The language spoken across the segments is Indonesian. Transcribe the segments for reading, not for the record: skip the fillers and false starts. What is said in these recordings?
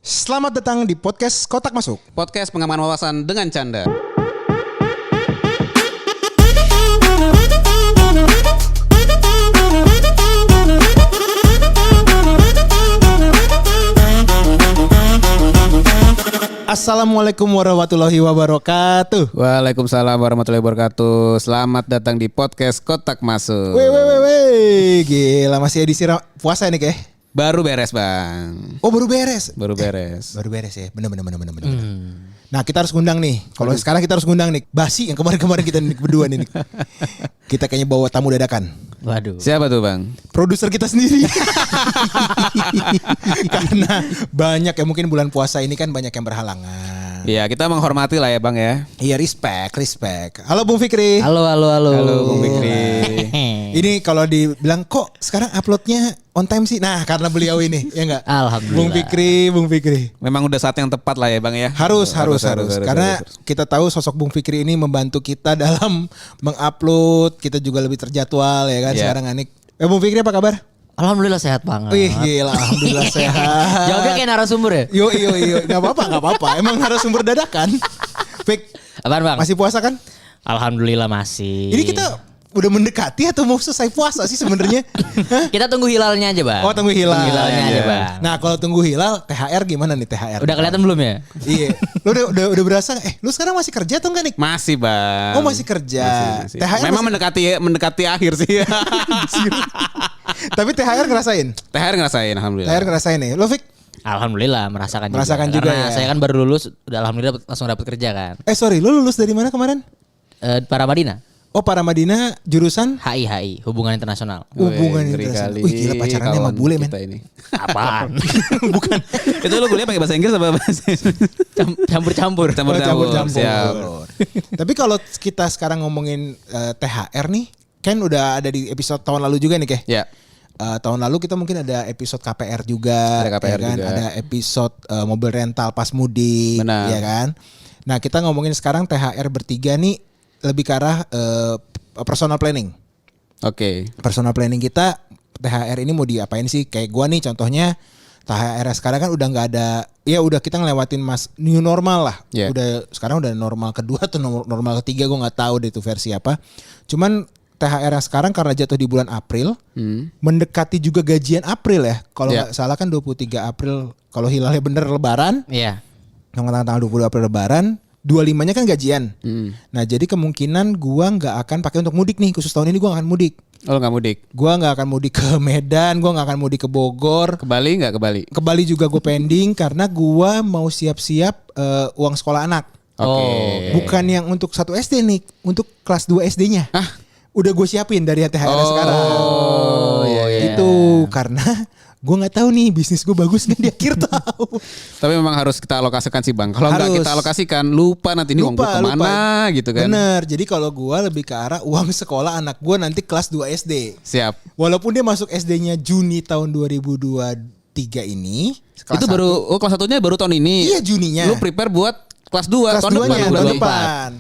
Selamat datang di podcast Kotak Masuk. Podcast pengaman wawasan dengan canda. Assalamualaikum warahmatullahi wabarakatuh. Waalaikumsalam warahmatullahi wabarakatuh. Selamat datang di podcast Kotak Masuk. Weh, gila masih edisi puasa nih keh. Baru beres bang. Oh baru beres. Baru beres. Baru beres ya. Bener. Nah kita harus ngundang nih. Kalau sekarang kita harus ngundang nih. Basi yang kemarin kita berdua nih. Kita kayaknya bawa tamu dadakan. Waduh. Siapa tuh bang? Produser kita sendiri. Karena banyak ya mungkin bulan puasa ini kan banyak yang berhalangan. Iya kita menghormati lah ya bang ya. Iya respect. Halo Bung Fikri. Halo. Halo Bung Fikri. Ini kalau dibilang kok sekarang uploadnya on time sih. Nah karena beliau ini ya enggak. Alhamdulillah. Bung Fikri. Memang udah saat yang tepat lah ya bang ya. Harus. Karena kita tahu sosok Bung Fikri ini membantu kita dalam mengupload. Kita juga lebih terjadwal ya kan sekarang Anik. Bung Fikri apa kabar? Alhamdulillah sehat banget. Wih gila alhamdulillah sehat. Jawabnya kayak narasumber ya? Yo. Gak apa-apa. Emang narasumber dadakan. Fik. Apaan bang? Masih puasa kan? Alhamdulillah masih. Ini kita udah mendekati atau mau selesai puasa sih sebenarnya? Kita tunggu hilalnya aja bang. Oh tunggu hilal. Tunggu hilalnya aja bang. Nah kalau tunggu hilal THR gimana nih THR? Udah kelihatan belum ya? Iya. Lu udah berasa? Lu sekarang masih kerja atau enggak nih? Masih bang. Oh masih kerja. Masih. THR Memang masih... mendekati akhir sih. Tapi THR ngerasain? THR ngerasain alhamdulillah. THR ngerasain nih. Lo Fik? Alhamdulillah merasakan juga Karena ya? saya kan baru lulus, udah alhamdulillah langsung dapat kerja kan. Sorry, lu lulus dari mana kemarin? Paramadina. Oh Paramadina jurusan? HI, Hubungan Internasional. Hubungan Ngeri internasional. kali Wih gila pacarannya sama kawan bule men. kita ini. Apaan? Bukan. Itu lu kuliah pakai bahasa Inggris apa bahasa Campur-campur. Campur. Siap. Tapi kalau kita sekarang ngomongin THR nih, kan udah ada di episode tahun lalu juga nih Keh. Ya. Tahun lalu kita mungkin ada episode KPR juga, Ada KPR ya kan? juga. Ada episode mobil rental pas mudik, Benar. ya kan? Nah kita ngomongin sekarang THR bertiga nih lebih ke arah personal planning. Oke. Personal planning kita THR ini mau diapain sih? Kayak gua nih contohnya THR sekarang kan udah nggak ada, ya udah kita ngelewatin new normal lah. Yeah. Udah sekarang udah normal kedua atau normal ketiga gua nggak tahu deh itu versi apa. Cuman THR yang sekarang karena jatuh di bulan April, mendekati juga gajian April ya. Kalau nggak salah kan 23 April, kalau hilalnya bener Lebaran, Iya. tanggal 20 April Lebaran, 25-nya kan gajian. Nah jadi kemungkinan gua nggak akan pakai untuk mudik nih, khusus tahun ini gua nggak akan mudik. Oh nggak mudik? Gua nggak akan mudik ke Medan, gua nggak akan mudik ke Bogor. Ke Bali nggak ke Bali? Ke Bali juga gue pending karena gua mau siap-siap uang sekolah anak. Oke. Bukan yang untuk 1 SD nih, untuk kelas 2 SD-nya. Udah gue siapin dari THR sekarang. Oh iya. Itu karena gue nggak tahu nih bisnis gue bagus nggak di akhir tahun. Tapi memang harus kita alokasikan sih bang. Kalau nggak Harus. kita alokasikan lupa nanti ini uang gue kemana gitu kan. Bener. Jadi kalau gue lebih ke arah uang sekolah anak gue nanti kelas 2 SD. Siap. Walaupun dia masuk SD-nya Juni tahun 2023 ini. Itu baru kelas 1-nya baru tahun ini. Iya Juninya. Lu prepare buat kelas 2 kelas tahun 2-nya depan. tahun depan.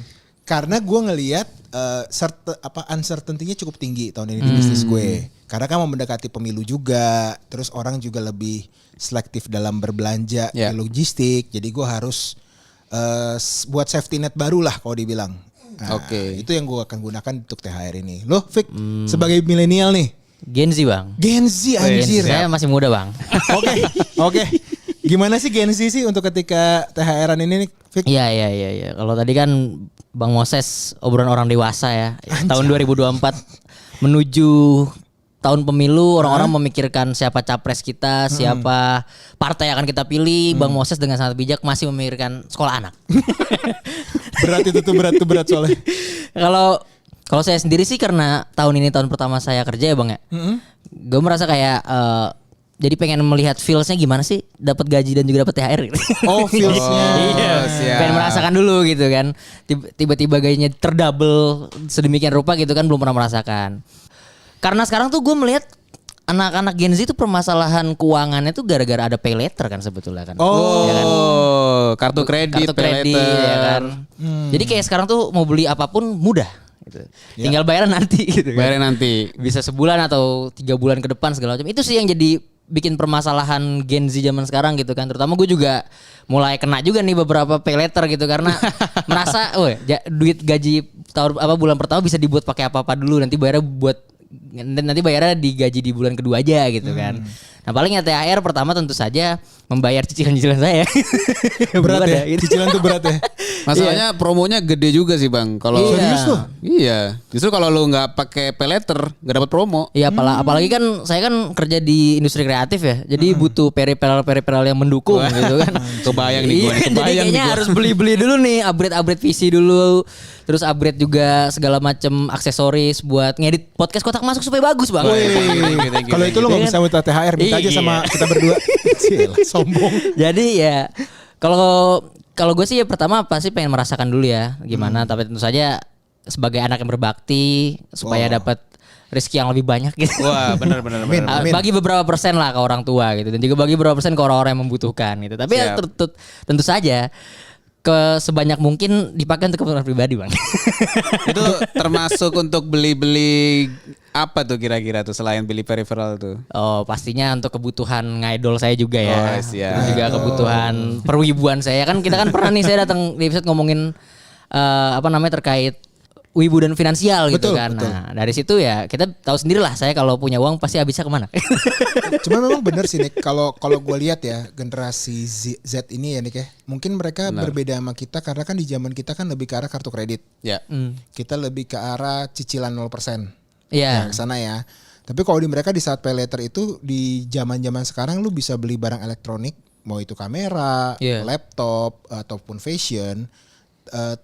Karena gue ngelihat uncertainty-nya cukup tinggi tahun ini di bisnis gue. Karena kan mau mendekati pemilu juga, terus orang juga lebih selektif dalam berbelanja di logistik. Jadi gue harus buat safety net baru lah kalau dibilang. Nah, Oke. itu yang gue akan gunakan untuk THR ini. Lo Fik sebagai milenial nih. Gen Z bang. Gen Z anjir. Saya masih muda bang. Oke. Gimana sih Gen Z sih untuk ketika THR-an ini nih Fik? Iya. Kalau tadi kan Bang Moses obrolan orang dewasa ya. Tahun 2024 menuju tahun pemilu, orang-orang memikirkan siapa capres kita, siapa partai yang akan kita pilih. Bang Moses dengan sangat bijak masih memikirkan sekolah anak. Berat itu tuh berat soalnya. Kalau saya sendiri sih karena tahun ini tahun pertama saya kerja ya Bang ya. Gue merasa kayak jadi pengen melihat feelsnya gimana sih dapat gaji dan juga dapat THR gitu. Oh feelsnya. Iya. siap. Pengen merasakan dulu gitu kan. Tiba-tiba gajinya terdouble sedemikian rupa gitu kan belum pernah merasakan. Karena sekarang tuh gue melihat anak-anak Gen Z itu permasalahan keuangannya tuh gara-gara ada pay letter kan sebetulnya kan. Oh. Ya kan? Kartu kredit, pay letter. ya kan. Jadi kayak sekarang tuh mau beli apapun mudah gitu. Tinggal bayaran nanti gitu kan. Bayarnya nanti. Bisa sebulan atau 3 bulan ke depan segala macam. Itu sih yang jadi bikin permasalahan Gen Z zaman sekarang gitu kan. Terutama gue juga mulai kena juga nih beberapa pay letter gitu karena merasa, duit gaji tahun bulan pertama bisa dibuat pakai apa-apa dulu, nanti bayarnya digaji di bulan kedua aja gitu kan. Nah paling THR pertama tentu saja membayar cicilan-cicilan saya. Berat ya, cicilan tuh berat ya. Masalahnya promonya gede juga sih Bang. Kalau serius tuh? Iya, justru kalau lu nggak pakai pay letter nggak dapat promo. Iya apalagi kan saya kan kerja di industri kreatif ya. Jadi butuh peripheral yang mendukung gitu kan. Kebayang nih gue. Iya, jadi kayaknya harus beli dulu nih, upgrade PC dulu. Terus upgrade juga segala macam aksesoris buat ngedit podcast Kotak Masuk supaya bagus Bang. Kalau itu lo nggak bisa minta THR, minta aja sama kita berdua. Cila, sombong. Jadi ya kalau gue sih ya pertama pasti pengen merasakan dulu ya gimana, tapi tentu saja sebagai anak yang berbakti supaya dapat rezeki yang lebih banyak gitu. Wah, benar. Bagi beberapa persen lah ke orang tua gitu, dan juga bagi beberapa persen ke orang-orang yang membutuhkan gitu. Tapi ya tentu saja ke sebanyak mungkin dipakai untuk keperluan pribadi Bang. Itu termasuk untuk beli-beli apa tuh kira-kira tuh selain beli peripheral tuh? Oh pastinya untuk kebutuhan ngidol saya juga ya. Siap. Juga kebutuhan perwibuan saya kan, kita kan pernah nih saya datang di episode ngomongin terkait wibu dan finansial gitu kan. Betul. Nah dari situ ya kita tahu sendiri lah, saya kalau punya uang pasti habisnya kemana. Cuma memang benar sih Nick, kalau gue lihat ya generasi Z ini ya Nick ya, mungkin mereka berbeda sama kita karena kan di zaman kita kan lebih ke arah kartu kredit. Ya. Kita lebih ke arah cicilan 0%. Iya. Ke sana ya. Tapi kalau di mereka di saat pay letter itu di zaman-zaman sekarang lu bisa beli barang elektronik, mau itu kamera, laptop ataupun fashion,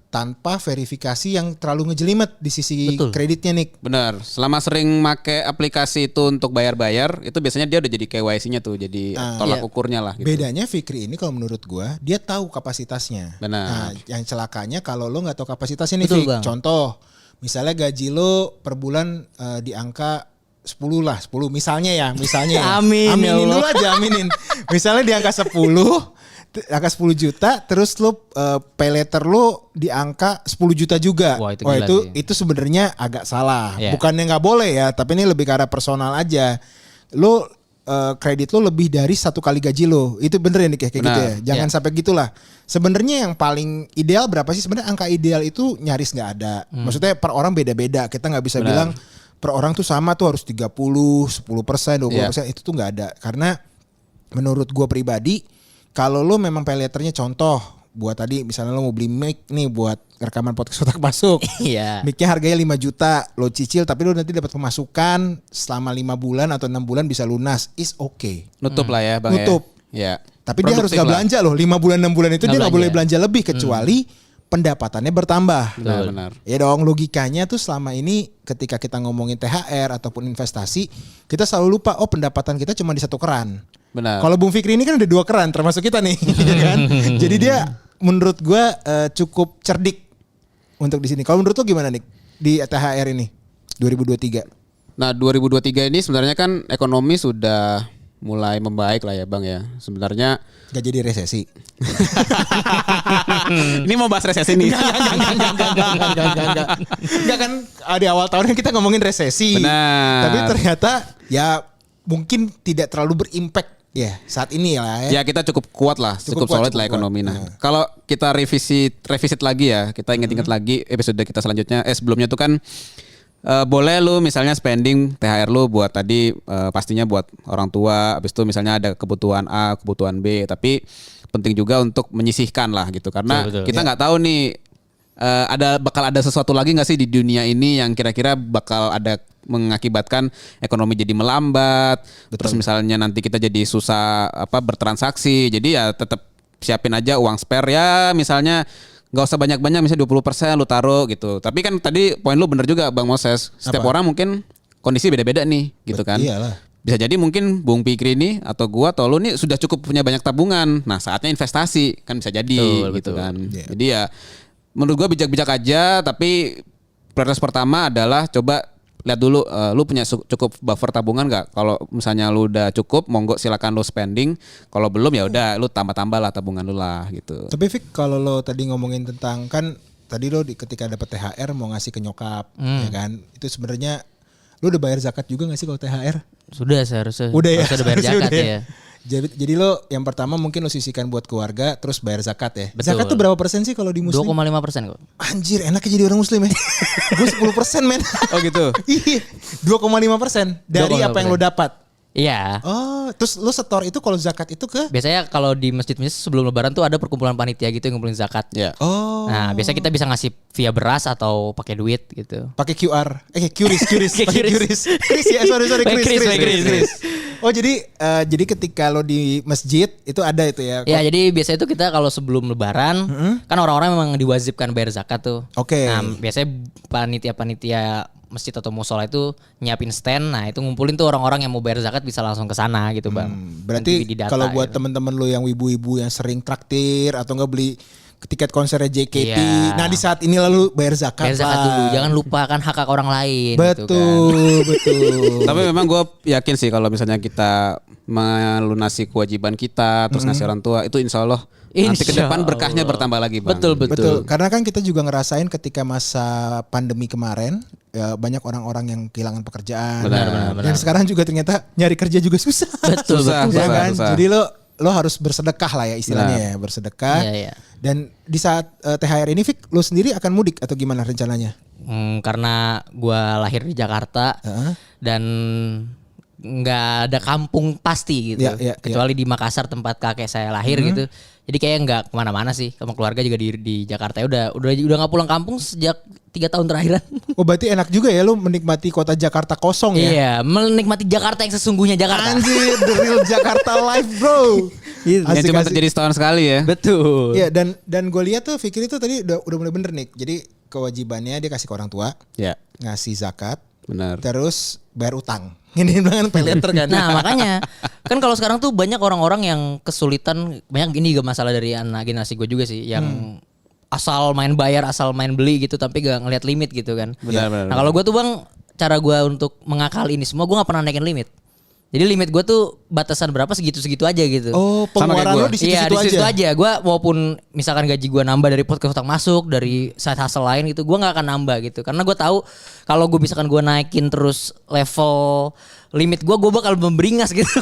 tanpa verifikasi yang terlalu ngejelimet di sisi kreditnya Nick. Benar. Selama sering make aplikasi itu untuk bayar-bayar, itu biasanya dia udah jadi KYC-nya tuh, jadi tolak ukurnya lah. Gitu. Bedanya Fikri ini kalau menurut gua, dia tahu kapasitasnya. Benar. Nah, yang celakanya kalau lo nggak tahu kapasitasnya nih, Fik. Contoh, misalnya gaji lo per bulan di angka 10 misalnya ya. Aminin dulu aja, aminin. Misalnya di angka 10 juta, terus lo pay letter lo di angka 10 juta juga. Wah, itu sebenarnya agak salah. Yeah. Bukannya nggak boleh ya, tapi ini lebih ke arah personal aja. Lo kredit lo lebih dari 1 kali gaji lo. Itu bener ya nih kayak gitu ya. Jangan sampai gitulah. Sebenarnya yang paling ideal berapa sih? Sebenarnya angka ideal itu nyaris nggak ada. Maksudnya per orang beda-beda. Kita nggak bisa bilang per orang tuh sama tuh harus 30, 10%, 20%. Itu tuh nggak ada. Karena menurut gue pribadi, kalau lo memang pay letternya contoh buat tadi misalnya lo mau beli mic nih buat rekaman podcast Kotak Masuk. Iya. Mic-nya harganya 5 juta, lo cicil tapi lo nanti dapat pemasukan selama 5 bulan atau 6 bulan bisa lunas. Is okay. Nutup lah ya Bang. Nutup. Ya. Tapi dia harus gak belanja loh. 5 bulan 6 bulan itu dia gak boleh belanja lebih kecuali pendapatannya bertambah. Benar. Ya dong, logikanya tuh selama ini ketika kita ngomongin THR ataupun investasi, kita selalu lupa pendapatan kita cuma di 1 keran. Benar. Kalau Bung Fikri ini kan ada 2 keran termasuk kita nih, ya kan? Jadi dia menurut gue cukup cerdik untuk di sini. Kalau menurut lo gimana nih di THR ini 2023? Nah 2023 ini sebenarnya kan ekonomi sudah mulai membaik lah ya Bang ya. Sebenarnya gak jadi resesi. Ini mau bahas resesi nih. Enggak kan di awal tahun kan kita ngomongin resesi. Benar. Tapi ternyata ya mungkin tidak terlalu berimpact ya saat ini lah ya. Ya kita cukup kuat lah, cukup solid lah ekonomi. Nah, kalau kita revisit lagi ya, kita ingat-ingat lagi episode kita selanjutnya, sebelumnya tuh kan boleh lu misalnya spending THR lu buat tadi pastinya buat orang tua, habis itu misalnya ada kebutuhan A, kebutuhan B, tapi penting juga untuk menyisihkan lah gitu karena kita nggak tahu nih bakal ada sesuatu lagi nggak sih di dunia ini yang kira-kira bakal ada mengakibatkan ekonomi jadi melambat. Terus misalnya nanti kita jadi susah bertransaksi. Jadi ya tetap siapin aja uang spare ya misalnya nggak usah banyak-banyak misalnya 20% lu taruh gitu. Tapi kan tadi poin lu bener juga Bang Moses. Setiap orang mungkin kondisi beda-beda nih gitu kan. Iyalah. Bisa jadi mungkin Bung Pikri ini atau gua atau lu nih sudah cukup punya banyak tabungan. Nah saatnya investasi kan bisa jadi gitu kan. Yeah. Jadi ya menurut gua bijak-bijak aja, tapi prioritas pertama adalah coba lihat dulu lu punya cukup buffer tabungan nggak. Kalau misalnya lu udah cukup, monggo silakan lu spending. Kalau belum ya udah lu tambah-tambah lah tabungan lu lah gitu. Tapi Fik, kalau lo tadi ngomongin tentang kan tadi lo ketika dapat THR mau ngasih ke nyokap, ya kan? Itu sebenarnya Lu udah bayar zakat juga gak sih kalau THR? Sudah seharusnya. Udah ya. Harusnya udah bayar zakat Udah ya. Jadi lo yang pertama mungkin lo sisihkan buat keluarga terus bayar zakat ya. Betul. Zakat tuh berapa persen sih kalau di muslim? 2,5% kok. Anjir enaknya jadi orang muslim ya. Gue 10% men. Oh gitu. Iya 2,5% dari apa yang lo dapat. Iya. Oh terus lo setor itu kalau zakat itu ke? Biasanya kalau di masjid-masjid sebelum lebaran tuh ada perkumpulan panitia gitu yang ngumpulin zakat. Ya. Oh. Nah, biasanya kita bisa ngasih via beras atau pakai duit gitu. Pakai QR. QRIS. Pakai QRIS. Kris ya, sorry Pakai Kris. Oh jadi ketika lo di masjid itu ada itu ya? Ya, jadi biasanya itu kita kalau sebelum lebaran kan orang-orang memang diwajibkan bayar zakat tuh. Oke. Nah, biasanya panitia-panitia masjid atau musola itu nyiapin stand. Nah, itu ngumpulin tuh orang-orang yang mau bayar zakat bisa langsung ke sana gitu, Bang. Berarti Nanti didata kalau buat gitu. teman-teman lo yang wibu-wibu yang sering traktir atau enggak beli tiket konsernya JKT. Iya. Nah, di saat ini lalu bayar zakat. Bayar zakat Pak. dulu, jangan lupakan hak-hak orang lain Betul, gitu kan. betul. Tapi memang gue yakin sih kalau misalnya kita melunasi kewajiban kita terus ngasih orang tua itu insya Allah nanti ke Insya depan berkahnya Allah. bertambah lagi Bang. Betul. Betul, karena kan kita juga ngerasain ketika masa pandemi kemarin ya banyak orang-orang yang kehilangan pekerjaan. Benar. Dan sekarang juga ternyata nyari kerja juga susah. Betul, Susah, betul. Ya kan? susah. Jadi lo harus bersedekah lah ya istilahnya ya, bersedekah. Iya. Dan di saat THR ini Fik, lo sendiri akan mudik atau gimana rencananya? Karena gua lahir di Jakarta dan nggak ada kampung pasti gitu, Iya, kecuali di Makassar tempat kakek saya lahir gitu. Jadi kayak nggak kemana-mana sih, sama keluarga juga di Jakarta. Udah nggak pulang kampung sejak 3 tahun terakhiran. Oh berarti enak juga ya lo menikmati kota Jakarta kosong ya? Iya, menikmati Jakarta yang sesungguhnya Jakarta. Anjir, the real Jakarta life bro. Yang cuma terjadi setahun sekali ya. Betul. Iya dan gue lihat tuh Fikri itu tadi udah mulai bener nih. Jadi kewajibannya dia kasih ke orang tua, Ya, ngasih zakat, benar. terus bayar utang. Ini banget pay letter kan. Nah makanya kan kalau sekarang tuh banyak orang-orang yang kesulitan, banyak ini juga masalah dari anak generasi gue juga sih yang asal main bayar, asal main beli gitu tapi gak ngeliat limit gitu kan. Benar. Nah kalau gue tuh Bang, cara gue untuk mengakali ini semua gue gak pernah naikin limit. Jadi limit gue tuh batasan berapa segitu-segitu aja gitu. Oh pengeluaran lo di Iya situ-situ di situ aja. aja. Gue walaupun misalkan gaji gue nambah dari podcast utang masuk, dari side hustle lain gitu, gue nggak akan nambah gitu. Karena gue tahu kalau gue misalkan gue naikin terus level limit gue bakal memberingas gitu.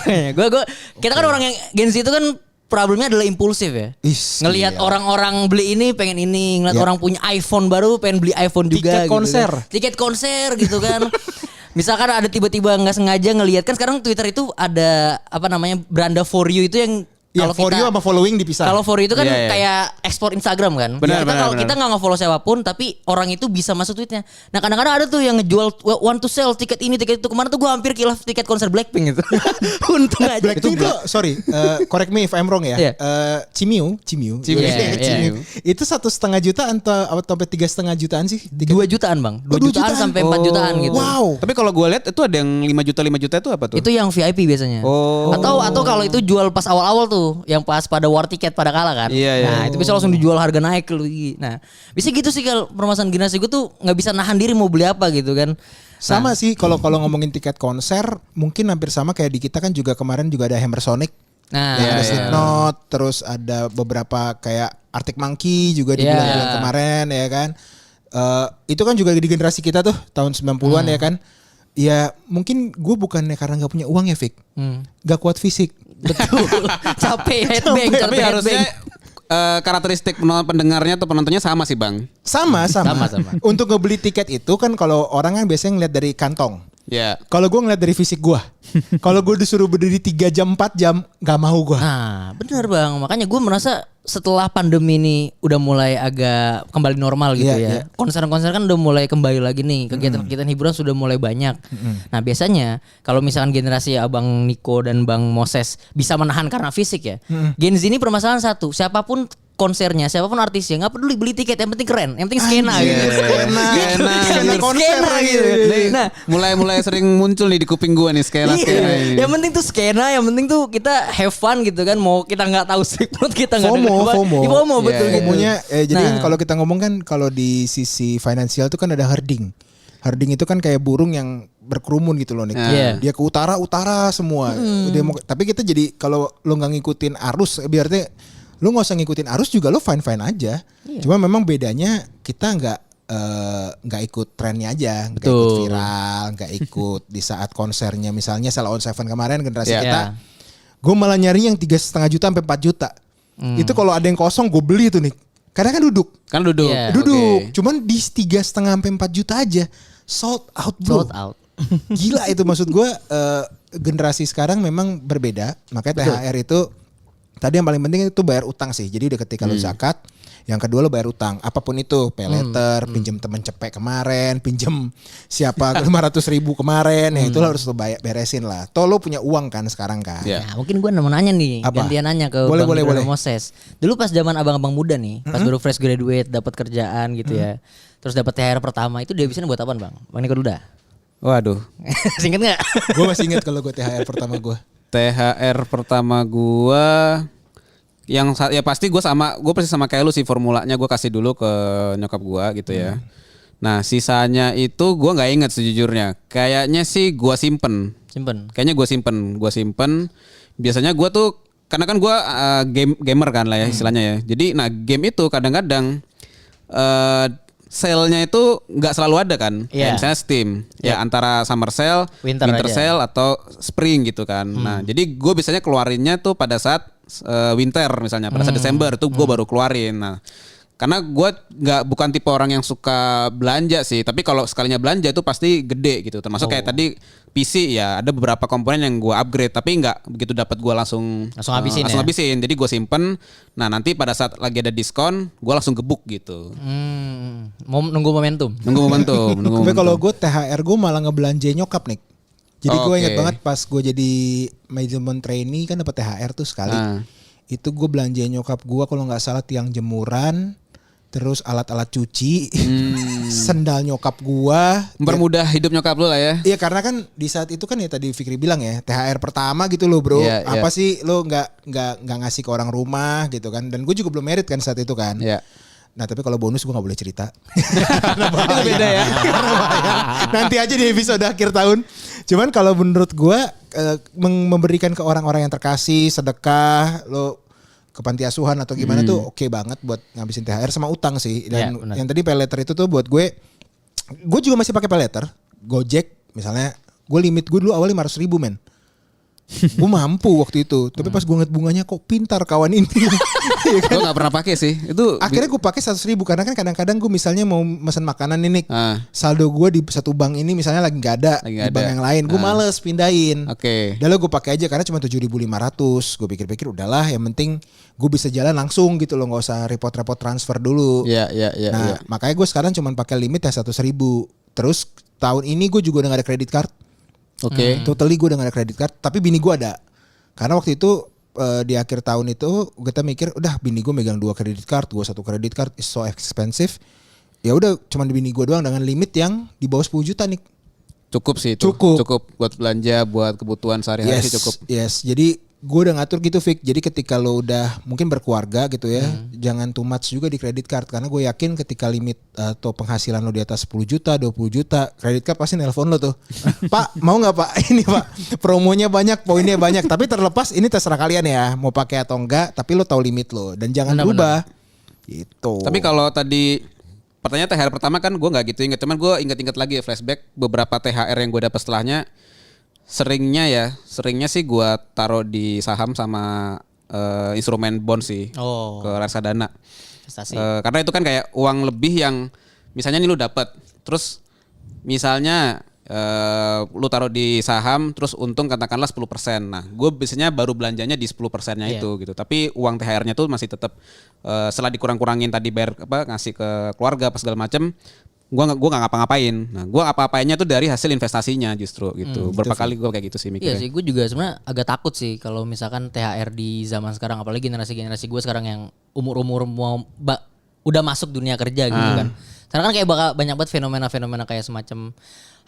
Kita kan orang yang Gen Z itu kan problemnya adalah impulsif ya. Ngelihat orang-orang beli ini pengen ini, ngelihat orang punya iPhone baru pengen beli iPhone juga. Tiket konser. Gitu kan. Tiket konser gitu kan. Misalkan ada tiba-tiba nggak sengaja ngelihat, kan sekarang Twitter itu ada apa namanya beranda for you itu yang Ya kalau for you sama following dipisah. kalau for you itu kan Iya. kayak ekspor Instagram kan. Benar, Kalau benar. kita nggak nge-follow siapapun tapi orang itu bisa masuk tweetnya. Nah kadang-kadang ada tuh yang ngejual want to sell tiket ini tiket itu. Kemarin tuh gue hampir kilaf tiket konser Blackpink gitu. Untung aja. Blackpink itu sorry, correct me if I'm wrong ya. Iya. Cimiu. Iya. Itu 1,5 juta atau sampai 3,5 jutaan sih? 2 jutaan bang. 2 2 jutaan jutaan. sampai 4 jutaan gitu. Wow. Tapi kalau gue lihat itu ada yang 5 juta itu apa tuh? Itu yang VIP biasanya. Oh. Atau kalau itu jual pas awal-awal tuh, yang pas pada war tiket pada kalah kan. Iya. Nah, itu bisa langsung dijual harga naik lu. Nah, bisa gitu sih kalau permasalahan generasi gue tuh nggak bisa nahan diri mau beli apa gitu kan. Sama sih kalau ngomongin tiket konser mungkin hampir sama kayak di kita kan juga kemarin juga ada Hammer Sonic. Nah, Yang ada Slipknot, terus ada beberapa kayak Arctic Monkey juga di bulan-bulan kemarin ya kan. Itu kan juga di generasi kita tuh tahun 90-an ya kan. Ya mungkin gue bukannya karena gak punya uang ya Fik. Gak kuat fisik. betul. Capek headbang, Tapi harusnya karakteristik pendengarnya atau penontonnya sama sih Bang. Sama. Sama. Untuk ngebeli tiket itu kan kalau orang kan biasanya ngeliat dari kantong. Ya. Kalau gue ngeliat dari fisik gue. Kalau gue disuruh berdiri 3 jam 4 jam gak mau gue. Nah, benar Bang. Makanya gue merasa setelah pandemi ini udah mulai agak kembali normal gitu ya. Konser-konser kan udah mulai kembali lagi nih. Kegiatan-kegiatan hiburan sudah mulai banyak. Nah, biasanya kalau misalkan generasi Abang Niko dan Bang Moses bisa menahan karena fisik ya. Gen Z ini permasalahan satu, siapapun konsernya, siapapun artisnya nggak peduli beli tiket, yang penting keren, yang penting skena gitu. Skena konser gitu. Nah, Mulai sering muncul nih di kuping gua nih skena ini. yang penting tuh skena, yang penting tuh kita have fun gitu kan. Mau kita nggak tahu script, kita nggak FOMO. FOMO betul gitu. FOMO-nya jadi Nah. kalau kita ngomong kan kalau di sisi finansial tuh kan ada herding. Herding itu kan kayak burung yang berkerumun gitu loh nih. Iya. Dia ke utara semua. Tapi kita jadi kalau lo nggak ngikutin arus berarti lo nggak usah ngikutin arus juga lo fine aja. Cuma memang bedanya kita nggak nggak ikut trennya aja, nggak ikut viral, nggak ikut di saat konsernya misalnya Sheila on 7 kemarin generasi kita. Gue malah nyari yang 3,5 juta sampai 4 juta. Itu kalau ada yang kosong gue beli tuh nih. Karena kan duduk. Duduk. Cuman di 3,5 sampai 4 juta aja sold out bro. Sold out. Gila itu maksud gue, generasi sekarang memang berbeda. Makanya THR itu tadi yang paling penting itu bayar utang sih. Jadi udah ketika lu zakat, yang kedua lo bayar utang, apapun itu, pay letter, pinjem temen cepek kemarin, pinjem siapa 500.000 kemarin, ya itu lo harus lo beresin lah. Toh lo punya uang kan sekarang kan. Nah, mungkin gue mau nanya nih, gantian nanya ke Bang Moses. Dulu pas zaman abang-abang muda nih, pas baru fresh graduate, dapat kerjaan gitu ya, terus dapat THR pertama itu dia biasanya buat apaan Bang? Bang Niko Duda. Waduh. Ingat nggak? Gue masih ingat kalau gue THR pertama gue. THR pertama gue yang ya pasti gue pasti sama kayak lu sih, formulanya gue kasih dulu ke nyokap gue gitu ya. Nah sisanya itu gue nggak inget sejujurnya. Kayaknya sih gue simpen. Kayaknya gue simpen. Biasanya gue tuh karena kan gue gamer kan lah ya istilahnya ya. Jadi nah game itu kadang-kadang sale-nya itu nggak selalu ada kan. Kayak misalnya Steam ya antara summer sale, winter sale atau spring gitu kan. Nah jadi gue biasanya keluarinnya tuh pada saat winter misalnya, pada saat Desember itu gue baru keluarin. Nah karena gue bukan tipe orang yang suka belanja sih, tapi kalau sekalinya belanja itu pasti gede gitu. Termasuk kayak tadi PC ya, ada beberapa komponen yang gue upgrade tapi nggak begitu dapat gue langsung habisin. Jadi gue simpen. Nah nanti pada saat lagi ada diskon gue langsung gebuk gitu. Mau nunggu momentum. Tapi kalau gue THR gue malah ngebelanja nyokap nih. Jadi gue ingat banget pas gue jadi management trainee kan dapat THR tuh sekali. Itu gue belanja nyokap gue kalau nggak salah tiang jemuran, terus alat-alat cuci, sendal nyokap gue. Mempermudah hidup nyokap lu lah ya. Iya karena kan di saat itu kan ya tadi Fikri bilang ya THR pertama gitu loh bro. Apa sih lo nggak ngasih ke orang rumah gitu kan? Dan gue juga belum merit kan saat itu kan. Nah tapi kalau bonus gue gak boleh cerita. Karena beda ya. Nanti aja di episode akhir tahun. Cuman kalau menurut gue memberikan ke orang-orang yang terkasih, sedekah, lo ke panti asuhan atau gimana tuh oke banget buat ngabisin THR sama utang sih. Dan yang tadi pay letter itu tuh buat gue juga masih pakai pay letter. Gojek misalnya, gue limit gue dulu awalnya 500.000 men. Gue mampu waktu itu, tapi pas gue ngeliat bunganya kok pintar kawan ini. Gue gak pernah pakai sih. Itu akhirnya gue pakai 100.000 karena kan kadang-kadang gue misalnya mau mesen makanan ini, saldo gue di satu bank ini misalnya lagi nggak ada di bank yang lain, gue males pindahin. Udah lo gue pakai aja karena cuma 7.500. Gue pikir-pikir udahlah, yang penting gue bisa jalan langsung gitu loh, nggak usah repot-repot transfer dulu. Nah makanya gue sekarang cuma pakai limit ya 100.000. Terus tahun ini gue juga udah gak ada credit card. Totally gue udah gak ada credit card, tapi bini gue ada. Karena waktu itu di akhir tahun itu kita mikir udah bini gue megang 2 credit card, gue 1 credit card is so expensive. Ya udah cuman bini gue doang dengan limit yang di bawah 10 juta nih. Cukup sih itu. Cukup buat belanja, buat kebutuhan sehari-hari sih cukup. Jadi gue udah ngatur gitu Fik. Jadi ketika lo udah mungkin berkeluarga gitu ya, jangan too much juga di credit card. Karena gue yakin ketika limit atau penghasilan lo di atas 10 juta, 20 juta, credit card pasti nelpon lo tuh. Pak mau gak pak? Ini pak promonya banyak, poinnya banyak. Tapi terlepas ini terserah kalian ya, mau pakai atau enggak. Tapi lo tahu limit lo dan jangan berubah. Gitu. Tapi kalau tadi pertanyaan THR pertama kan gue gak gitu inget. Cuman gue inget-inget lagi ya, flashback beberapa THR yang gue dapat setelahnya. Seringnya sih gue taruh di saham sama instrumen bond sih, ke reksadana. Karena itu kan kayak uang lebih yang misalnya nih lu dapat, terus misalnya lu taruh di saham, terus untung katakanlah 10%. Nah, gue biasanya baru belanjanya di 10%-nya itu gitu. Tapi uang THR-nya tuh masih tetap setelah dikurang-kurangin tadi bayar ngasih ke keluarga apa segala macem. Gue nggak ngapa-ngapain. Nah, gue apa-apainnya tuh dari hasil investasinya justru gitu. Berapa kali gue kayak gitu sih mikirnya. Iya sih, gue juga sebenarnya agak takut sih kalau misalkan THR di zaman sekarang, apalagi generasi gue sekarang yang umur mau udah masuk dunia kerja gitu kan. Karena kan kayak bakal banyak banget fenomena-fenomena kayak semacam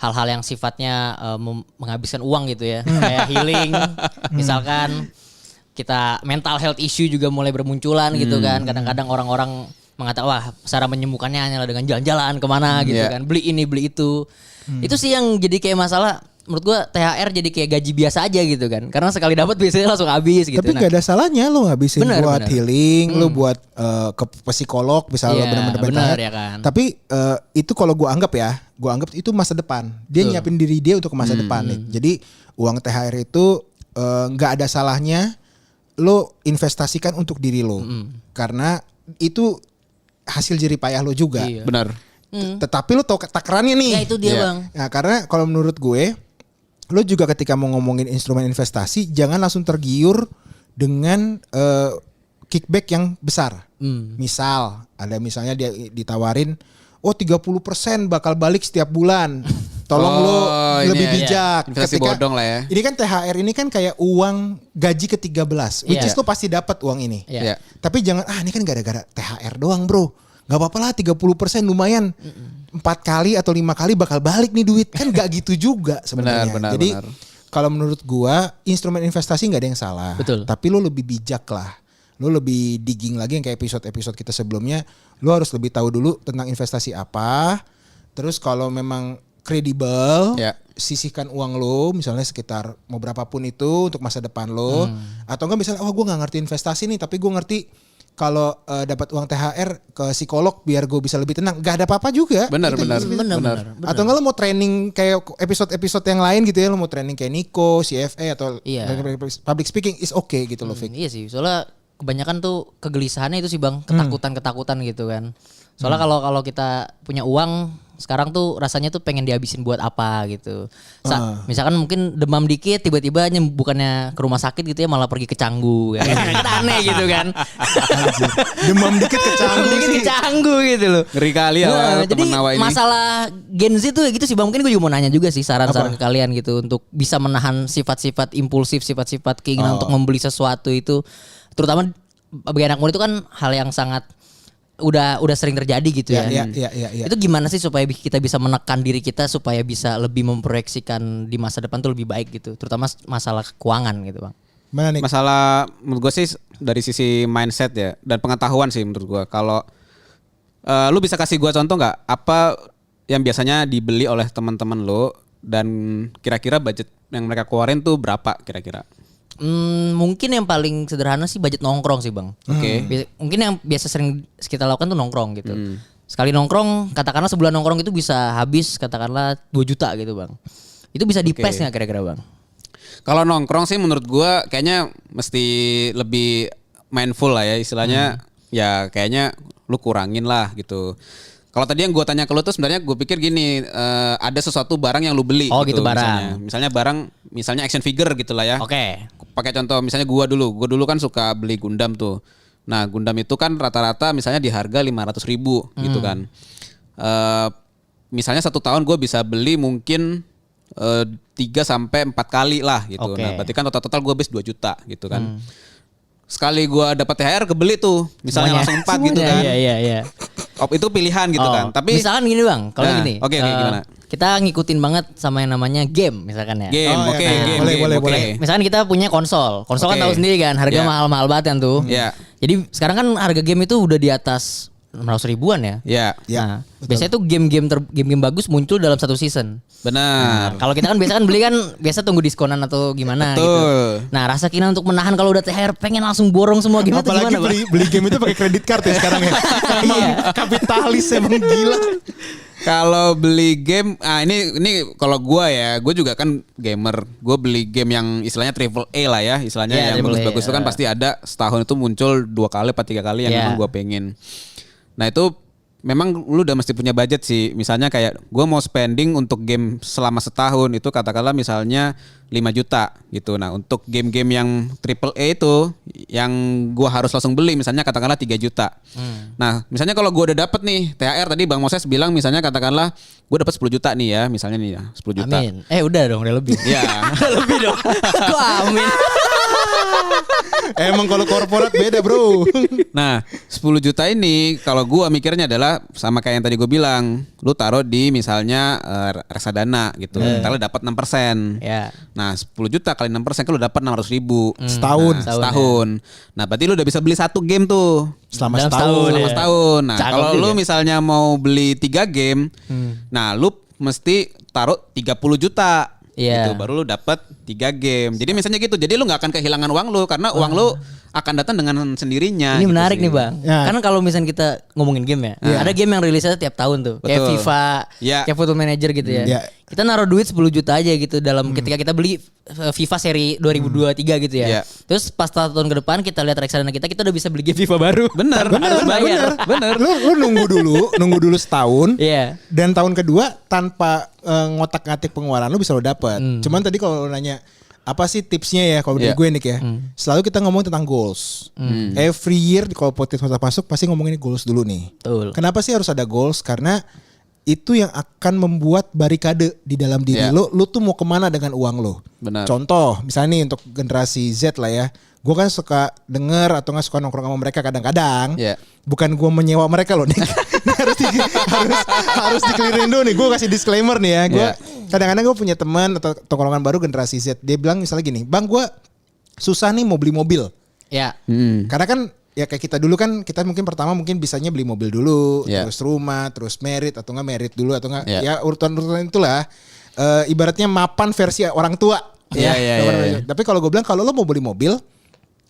hal-hal yang sifatnya menghabiskan uang gitu ya, kayak healing, misalkan kita mental health issue juga mulai bermunculan gitu kan. Kadang-kadang orang-orang mengatakan wah cara menyembuhkannya hanyalah dengan jalan-jalan kemana gitu kan, beli ini beli itu. Itu sih yang jadi kayak masalah. menurut gue THR jadi kayak gaji biasa aja gitu kan. Karena sekali dapat biasanya langsung habis gitu. Tapi gak ada salahnya lo ngabisin buat healing, lo buat ke psikolog misalnya lo benar-benar bener ya kan. Tapi itu kalau gue anggap itu masa depan. Dia nyiapin diri dia untuk masa depan nih. Jadi uang THR itu nggak ada salahnya lo investasikan untuk diri lo. Karena itu hasil jerih payah lo juga. Iya. Benar. Tetapi lo tau takarannya nih. Ya itu dia Bang. Nah, karena kalau menurut gue lo juga ketika mau ngomongin instrumen investasi jangan langsung tergiur dengan kickback yang besar. Misal ada misalnya dia ditawarin 30% bakal balik setiap bulan. Tolong lo lebih bijak. Investasi bodong lah ya. Ini kan THR ini kan kayak uang gaji ke-13 which is lo pasti dapat uang ini. Tapi jangan ini kan gara-gara THR doang bro. Gak apa-apa lah 30% lumayan. 4 kali atau 5 kali bakal balik nih duit. Kan gak gitu juga sebenarnya. Jadi kalau menurut gua instrumen investasi gak ada yang salah. Betul. Tapi lo lebih bijak lah. Lo lebih digging lagi yang kayak episode-episode kita sebelumnya. Lo harus lebih tahu dulu tentang investasi apa. Terus kalau memang kredibel, sisihkan uang lo misalnya sekitar mau berapapun itu untuk masa depan lo. Atau enggak misalnya gue gak ngerti investasi nih tapi gue ngerti kalau dapat uang THR ke psikolog biar gue bisa lebih tenang, gak ada apa-apa juga. Benar. Atau enggak lo mau training kayak episode-episode yang lain gitu ya, lo mau training kayak Nico, CFA atau public speaking is okay gitu loh, Fik. Iya sih, soalnya kebanyakan tuh kegelisahannya itu sih Bang, ketakutan gitu kan. Soalnya kalau kita punya uang sekarang tuh rasanya tuh pengen dihabisin buat apa gitu. Misalkan mungkin demam dikit tiba-tiba bukannya ke rumah sakit gitu ya malah pergi ke Canggu ya. Kan aneh gitu kan. Demam dikit ke Canggu ke Canggu gitu loh. Ngeri kali ya jadi Nawa ini. masalah Gen Z tuh gitu sih Bang. Mungkin gue juga mau nanya juga sih saran-saran ke kalian gitu untuk bisa menahan sifat-sifat impulsif, sifat-sifat keinginan untuk membeli sesuatu itu. Terutama bagi anak muda itu kan hal yang sangat udah sering terjadi gitu ya. Iya. Itu gimana sih supaya kita bisa menekan diri kita supaya bisa lebih memproyeksikan di masa depan tuh lebih baik gitu, terutama masalah keuangan gitu Bang. Mana nih? Masalah menurut gue sih dari sisi mindset ya dan pengetahuan sih menurut gue. Kalau lu bisa kasih gue contoh nggak apa yang biasanya dibeli oleh teman-teman lu dan kira-kira budget yang mereka keluarin tuh berapa kira-kira? Mungkin yang paling sederhana sih budget nongkrong sih Bang. Oke. Mungkin yang biasa sering kita lakukan tuh nongkrong gitu. Sekali nongkrong, katakanlah sebulan nongkrong itu bisa habis katakanlah 2 juta gitu Bang. Itu bisa di-pace nggak kira-kira Bang? Kalau nongkrong sih menurut gua kayaknya mesti lebih mindful lah ya istilahnya. Ya kayaknya lu kurangin lah gitu. Kalau tadi yang gue tanya ke lu tuh sebenarnya gue pikir gini, ada sesuatu barang yang lu beli. Oh gitu barang. Misalnya barang, misalnya action figure gitu lah ya. Oke. Pakai contoh misalnya gue dulu kan suka beli Gundam tuh. Nah Gundam itu kan rata-rata misalnya di harga 500.000 gitu kan. Misalnya 1 tahun gue bisa beli mungkin 3 sampai 4 kali lah gitu. Okay. Nah berarti kan total gue habis 2 juta gitu kan. Sekali gue dapat THR kebeli tuh, misalnya langsung 4 gitu kan. Iya. Itu pilihan gitu kan. Tapi misalkan gini Bang, kalau gini. Oke, gimana? Kita ngikutin banget sama yang namanya game misalkan ya. Game, boleh. Misalkan kita punya konsol kan tahu sendiri kan harga mahal-mahal banget kan tuh. Iya. Jadi sekarang kan harga game itu udah di atas 600 ribuan ya. Iya. Nah, biasanya tuh game-game bagus muncul dalam 1 season. Benar. Kalau kita kan biasa beli kan biasa tunggu diskonan atau gimana gitu. Nah, rasa kina untuk menahan kalau udah THR pengen langsung borong semua gimana tuh gimana, beli game itu pakai kredit card ya sekarang ya. Kapitalis emang gila. Kalau beli game, ini kalau gue juga kan gamer. Gue beli game yang istilahnya triple A lah ya, istilahnya yang bagus-bagus itu kan pasti ada setahun itu muncul 2 kali atau 3 kali yang memang gue pengen. Nah itu memang lu udah mesti punya budget sih. Misalnya kayak gue mau spending untuk game selama setahun itu katakanlah misalnya 5 juta gitu. Nah untuk game-game yang triple A itu yang gue harus langsung beli misalnya katakanlah 3 juta. Nah misalnya kalau gue udah dapet nih THR tadi Bang Moses bilang misalnya katakanlah gue dapet 10 juta nih ya misalnya nih ya 10 juta. Amin. Udah dong udah lebih. Iya. Udah lebih dong. Kok amin. Emang kalau korporat beda bro. Nah 10 juta ini kalau gue mikirnya adalah sama kayak yang tadi gue bilang, lu taruh di misalnya reksadana gitu, ntar lu dapat 6%. Nah 10 juta kali 6% kan lu dapat 600 ribu setahun. Nah berarti lu udah bisa beli 1 game tuh selama setahun. Nah kalau lu misalnya mau beli 3 game, nah lu mesti taruh 30 juta. Iya. gitu. Baru lu dapat 3 game. Jadi misalnya gitu. Jadi lu nggak akan kehilangan uang lu karena uang lu akan datang dengan sendirinya. Ini gitu menarik sih. nih Bang. Ya. Karena kalau misalnya kita ngomongin game ya, ada game yang rilisnya tiap tahun tuh. Kayak Betul. FIFA, Ya. kayak Football Manager gitu ya. Ya. Kita naruh duit 10 juta aja gitu dalam ketika kita beli FIFA seri 2023 gitu ya. Ya. Terus pas tahun ke depan kita lihat reksadana kita udah bisa beli game FIFA baru. Bener, Harus bayar. bener. Lu nunggu dulu setahun. Iya. Dan tahun kedua tanpa ngotak-ngatik pengeluaran lu bisa lo dapet. Cuman tadi kalau lu nanya apa sih tipsnya ya kalau dari Iya. gue nih ya. Selalu kita ngomong tentang goals. Every year kalau podcast masuk pasti ngomongin goals dulu nih. Betul. Kenapa sih harus ada goals? Karena itu yang akan membuat barikade di dalam diri Iya. lo tuh mau kemana dengan uang lo. Benar. Contoh, misalnya nih untuk generasi Z lah ya. Gue kan suka denger atau nggak suka nongkrong sama mereka kadang-kadang. Iya. Bukan gue menyewa mereka loh nih. harus dikelirin dulu nih. Gue kasih disclaimer nih ya. Gue Iya. kadang-kadang gue punya teman atau tongkrongan baru generasi Z. Dia bilang misalnya gini, bang gue susah nih mau beli mobil. Ya. Karena kan ya kayak kita dulu kan kita mungkin pertama mungkin bisanya beli mobil dulu, Yeah. terus rumah, terus merit atau enggak merit dulu atau enggak Yeah. ya urutan-urutan itulah. Ibaratnya mapan versi orang tua. Iya, iya, iya. Tapi kalau gue bilang kalau lo mau beli mobil,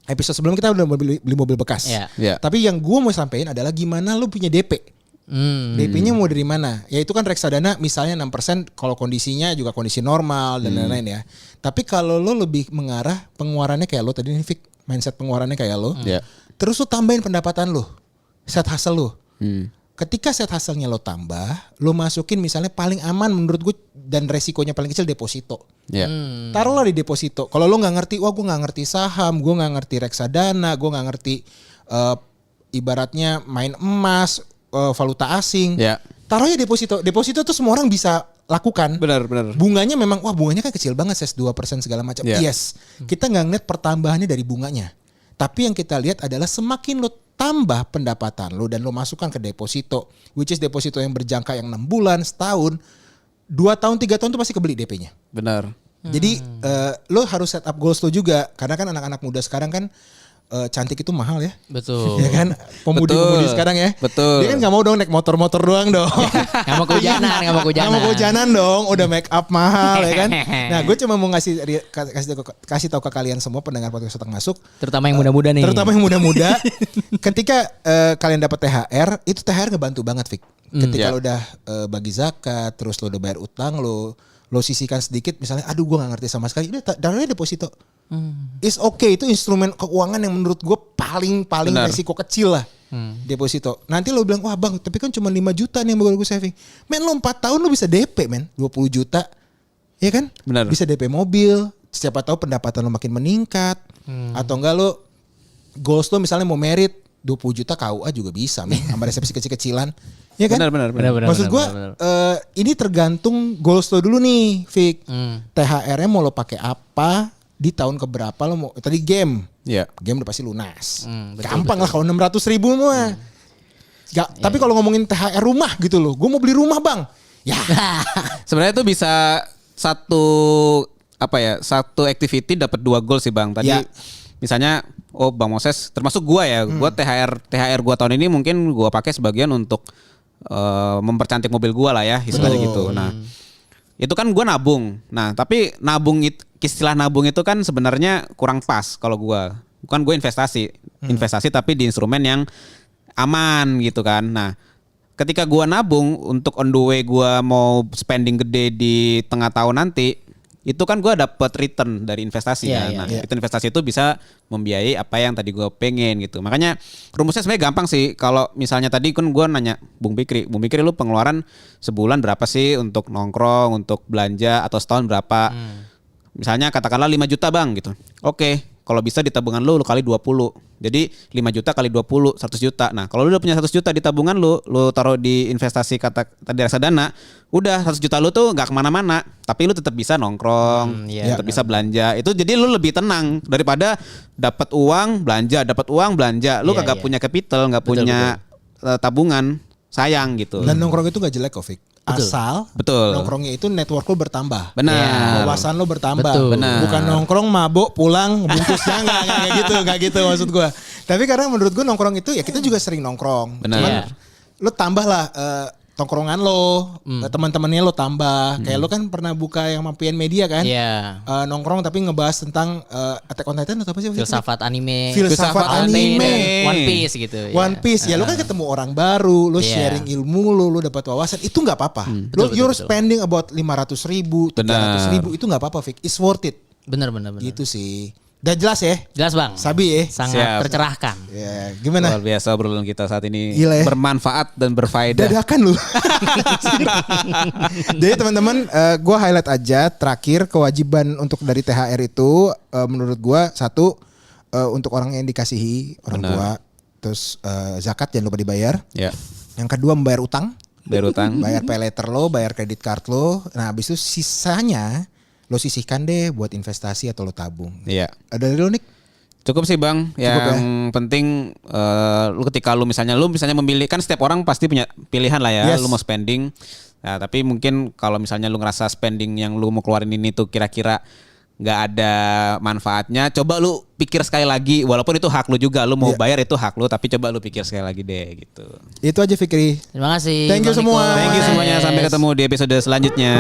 episode sebelum kita udah beli mobil bekas. Iya. Iya. Tapi yang gue mau sampaikan adalah gimana lo punya DP. DP-nya mau dari mana? Ya itu kan reksadana misalnya 6% kalau kondisinya juga kondisi normal dan lain-lain ya. Tapi kalau lo lebih mengarah pengeluarannya kayak lo tadi nih Fik, mindset pengeluarannya kayak lo. Iya. Terus lo tambahin pendapatan lo. Set hustle lo. Ketika set hustle-nya lo tambah, lo masukin misalnya paling aman menurut gue dan resikonya paling kecil deposito. Iya. Taruhlah di deposito. Kalau lo nggak ngerti, wah gue nggak ngerti saham, gue nggak ngerti reksadana, gue nggak ngerti ibaratnya main emas, valuta asing. Ya. Taruhnya deposito. Deposito tuh semua orang bisa lakukan. Benar. Bunganya memang, wah bunganya kan kecil banget, ses 2% segala macam. Ya. Yes, kita nggak ngeliat pertambahannya dari bunganya. Tapi yang kita lihat adalah semakin lo tambah pendapatan lo dan lo masukkan ke deposito, which is deposito yang berjangka yang 6 bulan, setahun, 2 tahun, 3 tahun tuh pasti kebeli DP-nya. Benar. Jadi lo harus set up goals lo juga karena kan anak-anak muda sekarang kan cantik itu mahal ya. Betul. Ya kan pemudi-pemudi Betul. sekarang ya. Betul. Dia kan nggak mau dong naik motor-motor doang dong. Nggak mau kehujanan, nggak mau kehujanan. Nggak mau kehujanan dong. Udah make up mahal ya kan. Nah gue cuma mau kasih tahu ke kalian semua pendengar podcast Otak Masuk. Terutama yang muda-muda nih. Terutama yang muda-muda. Ketika kalian dapat THR, itu THR ngebantu banget Fik. Ketika Ya. lo udah bagi zakat, terus lo udah bayar utang lo sisihkan sedikit misalnya, aduh gue nggak ngerti sama sekali, udah taruhnya deposito. It's okay, itu instrumen keuangan yang menurut gue paling Benar. resiko kecil lah. Deposito. Nanti lo bilang, wah bang tapi kan cuma 5 juta nih yang gue saving. Men lo 4 tahun lo bisa DP men, 20 juta. Ya kan? Benar. Bisa DP mobil, siapa tahu pendapatan lo makin meningkat. Atau enggak lo goals lo misalnya mau merit 20 juta KUA juga bisa men, sama resepsi kecil-kecilan. Ya kan? Benar. Maksud gue ini tergantung goals lo dulu nih, Fik. THR-nya mau lo pakai apa di tahun keberapa lo mau? Tadi game, Iya. game udah pasti lunas. Betul, Gampang lah kalau 600.000 mah. Tapi kalau ngomongin THR rumah gitu loh, gue mau beli rumah bang. Ya, Sebenarnya itu bisa satu activity dapat 2 goal sih Bang. Tadi Ya. misalnya Bang Moses termasuk gua ya. Gua THR gua tahun ini mungkin gua pakai sebagian untuk mempercantik mobil gua lah ya, istilahnya gitu. Nah, itu kan gua nabung. Nah, tapi istilah nabung itu kan sebenarnya kurang pas kalau gua. Bukan gue investasi tapi di instrumen yang aman gitu kan. Nah, ketika gua nabung untuk on the way gua mau spending gede di tengah tahun nanti, itu kan gue dapat return dari investasi kan. Nah, return investasi itu bisa membiayai apa yang tadi gue pengen gitu. Makanya rumusnya sebenarnya gampang sih. Kalau misalnya tadi kan gue nanya Bung Fikri lu pengeluaran sebulan berapa sih untuk nongkrong, untuk belanja atau setahun berapa? Misalnya katakanlah 5 juta bang gitu. Oke, kalau bisa di tabungan lu kali 20. Jadi 5 juta kali 20, 100 juta. Nah kalau lu udah punya 100 juta di tabungan lu taruh di investasi tadi reksadana, udah 100 juta lu tuh gak kemana-mana. Tapi lu tetap bisa nongkrong, tetap bisa belanja. Itu jadi lu lebih tenang daripada dapat uang belanja. Lu kagak punya capital, gak punya tabungan, sayang gitu. dan nongkrong itu gak jelek kok Fik. Asal nongkrongnya itu network lo bertambah. Benar. Wawasan lo bertambah. Betul. Benar. Bukan nongkrong mabuk pulang bungkusnya nggak gitu maksud gue. Tapi karena menurut gue nongkrong itu ya kita juga sering nongkrong. Benar. Cuman lo tambah lah tongkrongan lo, teman-temannya lo tambah. Kayak lo kan pernah buka yang Mampian Media kan? Iya. Nongkrong tapi ngebahas tentang Attack on Titan atau apa sih? Filsafat anime. Filsafat anime. One Piece gitu. One Piece ya lo kan ketemu orang baru, lo sharing ilmu lo dapat wawasan, itu nggak apa-apa. You're spending about 500.000, 700.000 itu nggak apa-apa, Vic. It's worth it. Bener. Gitu sih. Udah jelas ya? Jelas bang. Sabi ya? Sangat tercerahkan. Ya, gimana? Luar biasa obrolan kita saat ini. Gila ya? Bermanfaat dan berfaedah. Dadakan lu. Jadi teman-teman, gue highlight aja terakhir kewajiban untuk dari THR itu menurut gue satu untuk orang yang dikasihi orang tua, terus zakat jangan lupa dibayar. Ya. Yang kedua membayar utang. Bayar utang. Bayar pay letter lo, bayar kredit card lo. Nah habis itu sisanya lo sisihkan deh buat investasi atau lo tabung. Iya. Ada dari lo Nick? Cukup sih bang. Yang penting lu ketika lu misalnya memilih, kan setiap orang pasti punya pilihan lah ya. Yes. Lu mau spending. Nah, tapi mungkin kalau misalnya lu ngerasa spending yang lu mau keluarin ini tuh kira-kira nggak ada manfaatnya, coba lu pikir sekali lagi. Walaupun itu hak lu juga, lu mau bayar itu hak lu, tapi coba lu pikir sekali lagi deh gitu. Itu aja Fikri. Terima kasih. Thank you semua. Thank you semuanya. Sampai ketemu di episode selanjutnya.